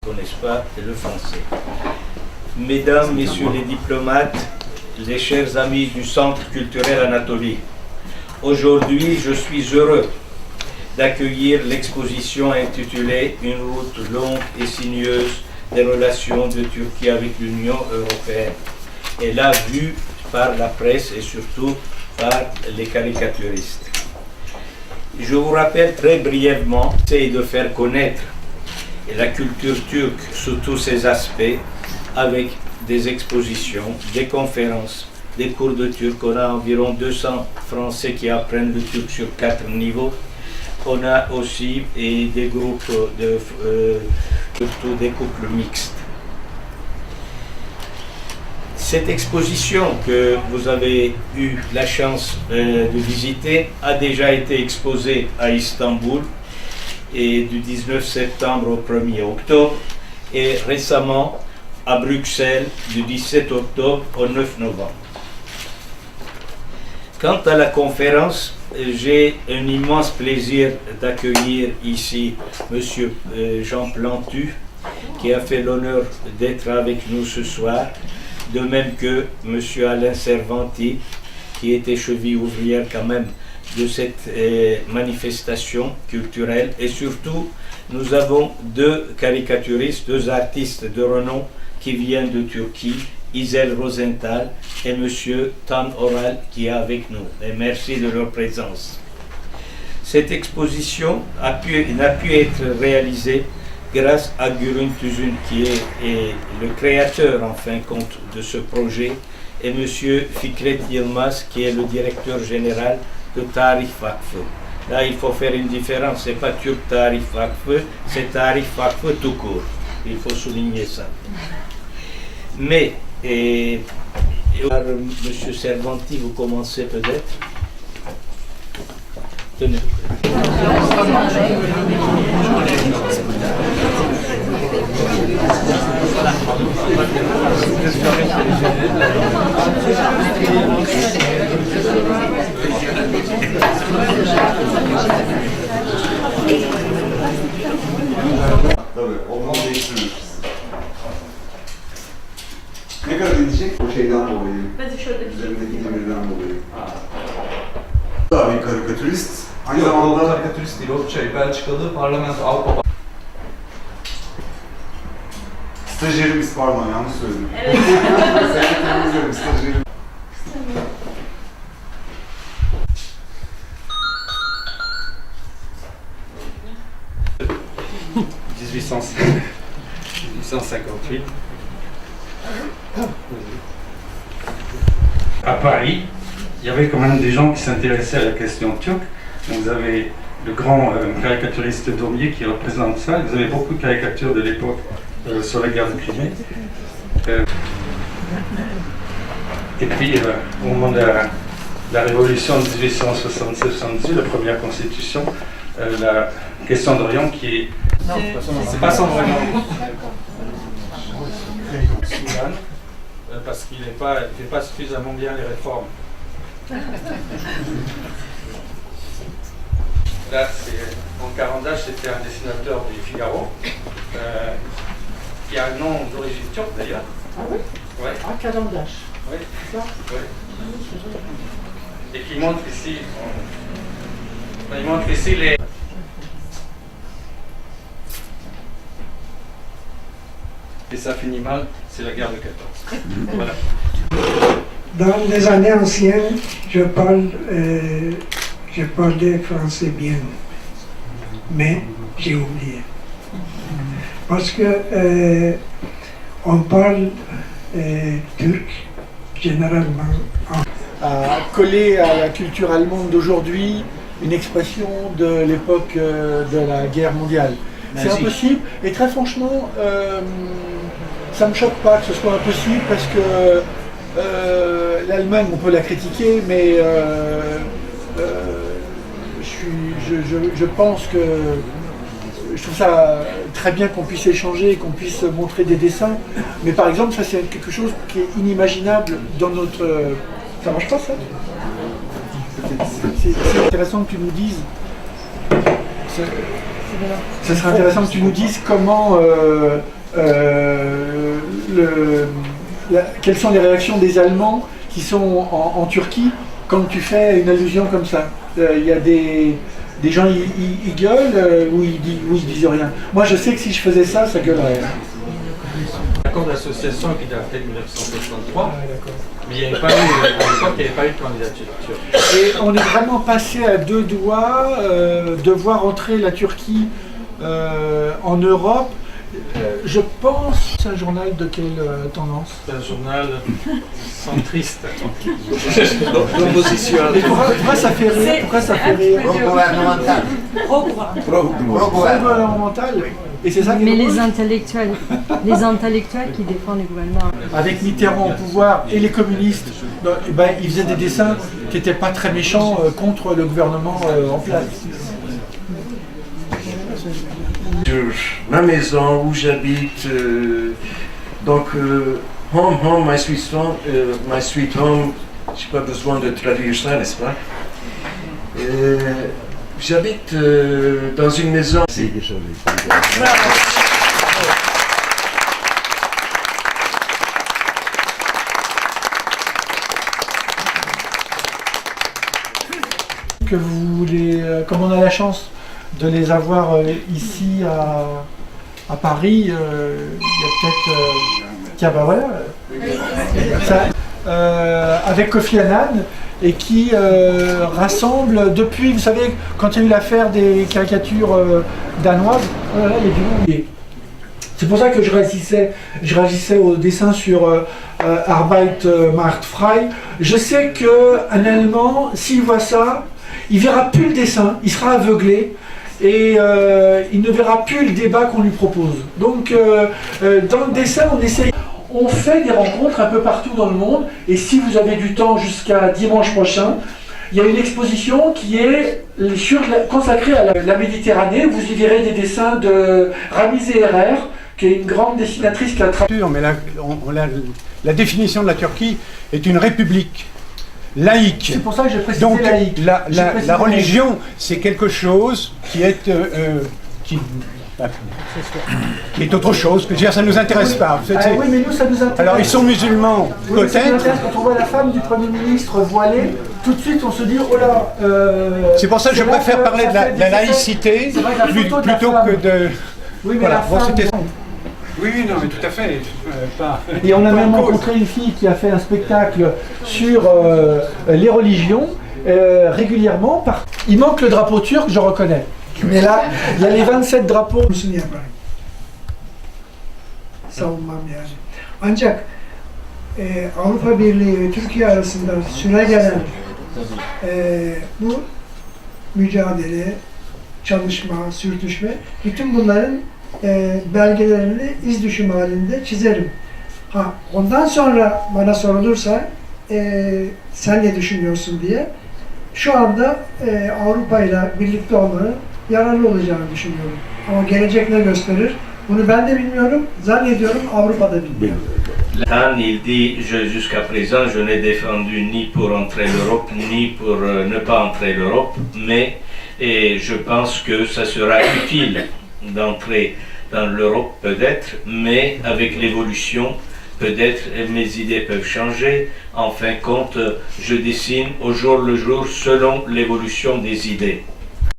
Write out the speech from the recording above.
connaissent pas le français. Mesdames, Messieurs les diplomates, les chers amis du Centre culturel Anatolie, aujourd'hui je suis heureux d'accueillir l'exposition intitulée « Une route longue et sinueuse des relations de Turquie avec l'Union européenne » et là vue par la presse et surtout par les caricaturistes. Je vous rappelle très brièvement, j'essaie de faire connaître la culture turque sous tous ses aspects avec des expositions, des conférences, des cours de turc. On a environ 200 Français qui apprennent le turc sur 4 niveaux. On a aussi des groupes, surtout des couples mixtes. Cette exposition que vous avez eu la chance de visiter a déjà été exposée à Istanbul et du 19 septembre au 1er octobre et récemment à Bruxelles du 17 octobre au 9 novembre. Quant à la conférence, j'ai un immense plaisir d'accueillir ici M. Jean Plantu, qui a fait l'honneur d'être avec nous ce soir, de même que M. Alain Servanti, qui était cheville ouvrière quand même de cette manifestation culturelle. Et surtout, nous avons 2 caricaturistes, 2 artistes de renom qui viennent de Turquie, Isel Rosenthal et M. Tan Oral qui est avec nous. Et merci de leur présence. Cette exposition n'a pu être réalisée grâce à Gürün Tüzün qui est le créateur en fin de compte de ce projet et M. Fikret Yilmaz qui est le directeur général de Tarih Vakfı. Là, il faut faire une différence, ce n'est pas Turc Tarih Vakfı, c'est Tarih Vakfı tout court. Il faut souligner ça. Mais, M. Servanti, vous commencez peut-être. Tenez. Tabii, ondan değiştirir. Ne kadar edecek? O şeyden dolayı. Üzerindeki demirden dolayı. Daha bir karikatürist. Aynı zamanda karikatürist değil, o Belçikalı parlamento Avrupa. Stajyerimiz, pardon yanlış söyledim. Evet. Sekreterimiz dedim, stajyerim. À Paris, il y avait quand même des gens qui s'intéressaient à la question turque. Donc vous avez le grand caricaturiste Daumier qui représente ça. Vous avez beaucoup de caricatures de l'époque sur la guerre de Crimée. Et puis, au moment de la révolution de 1867-1878, la première constitution, la question d'Orient qui est... Non, c'est pas sans vraiment. Soudan, parce qu'il ne fait pas suffisamment bien les réformes. Là, en Carandache, c'était un dessinateur du Figaro, qui a un nom d'origine turque d'ailleurs. Ah oui? Ouais. Ah, Carandache. Oui. Ça? Ouais. Et qui montre ici, les... Et ça finit mal, c'est la guerre de 14. Voilà. Dans les années anciennes, je parlais français bien, mais j'ai oublié. Parce que on parle turc généralement. À coller à la culture allemande d'aujourd'hui une expression de l'époque de la guerre mondiale. C'est impossible, et très franchement, ça ne me choque pas que ce soit impossible parce que l'Allemagne, on peut la critiquer, mais je pense que je trouve ça très bien qu'on puisse échanger, qu'on puisse montrer des dessins, mais par exemple, ça c'est quelque chose qui est inimaginable dans notre... Ça marche pas ça? C'est intéressant que tu nous dises... Ce serait intéressant que tu nous dises comment quelles sont les réactions des Allemands qui sont en Turquie quand tu fais une allusion comme ça. Il y a des gens, ils gueulent ou ils disent rien. Moi, je sais que si je faisais ça, ça gueulerait. L'accord d'association qui date de 1963, mais il n'y avait pas eu, à l'époque, il n'y avait pas eu de candidature turque. Et on est vraiment passé à deux doigts de voir entrer la Turquie en Europe. Je pense, c'est un journal de quelle tendance? C'est un journal centriste. Mais pourquoi ça fait rire? Pourquoi ça fait rire? Pro-gouvernemental. Pro-gouvernemental. Et c'est ça qui est Mais drôle. les intellectuels qui défendent le gouvernement. Avec Mitterrand au pouvoir et les communistes, ils faisaient des dessins qui n'étaient pas très méchants contre le gouvernement en place. Sur ma maison où j'habite, donc home, my sweet home, j'ai pas besoin de traduire ça, n'est-ce pas? J'habite dans une maison. Que vous voulez, comme on a la chance de les avoir ici à Paris, il y a peut-être... tiens, bah voilà. Avec Kofi Annan, et qui rassemble depuis, vous savez, quand il y a eu l'affaire des caricatures danoises, oh là là, il y a du monde. C'est pour ça que je réagissais au dessin sur Arbeit macht frei. Je sais qu'un Allemand, s'il voit ça, il verra plus le dessin, il sera aveuglé. Et il ne verra plus le débat qu'on lui propose. Donc dans le dessin, on fait des rencontres un peu partout dans le monde, et si vous avez du temps jusqu'à dimanche prochain, il y a une exposition qui est consacrée à la Méditerranée. Vous y verrez des dessins de Ramiz Erer, qui est une grande dessinatrice qui a travaillé. Mais la définition de la Turquie est une république laïque. C'est pour ça que j'ai précisé donc, laïque. La religion, c'est quelque chose qui est autre chose. Je veux dire, ça ne nous intéresse pas. Oui, mais nous, ça nous intéresse. Alors, ils sont musulmans, oui, peut-être. Quand on voit la femme du Premier ministre voilée, tout de suite, on se dit, oh là... c'est pour ça que je préfère parler de la laïcité plutôt que de... Oui, mais voilà. la femme... Oui, non, mais tout à fait. Et on a même rencontré une fille qui a fait un spectacle sur les religions régulièrement. Il manque le drapeau turc, je reconnais. Mais là, il y a les 27 drapeaux. Savunmam yani. Ancak Avrupa Birliği ve Türkiye arasında süregelen bu mücadele, çalışma, sürtüşme, bütün bunların belgelerini iz düşüm halinde çizerim. Ondan sonra bana sorulursa sen ne düşünüyorsun diye, şu anda Avrupa ile birlikte olmanın yararlı olacağını düşünüyorum. Ama gelecek ne gösterir? Bunu ben de bilmiyorum, zannediyorum Avrupa'da bilmiyor. Il dit, jusqu'à présent, je n'ai défendu ni pour entrer l'Europe, ni pour ne pas entrer l'Europe, mais je pense que ça sera utile d'entrer dans l'Europe peut-être, mais avec l'évolution, peut-être mes idées peuvent changer. En fin de compte, je dessine au jour le jour selon l'évolution des idées.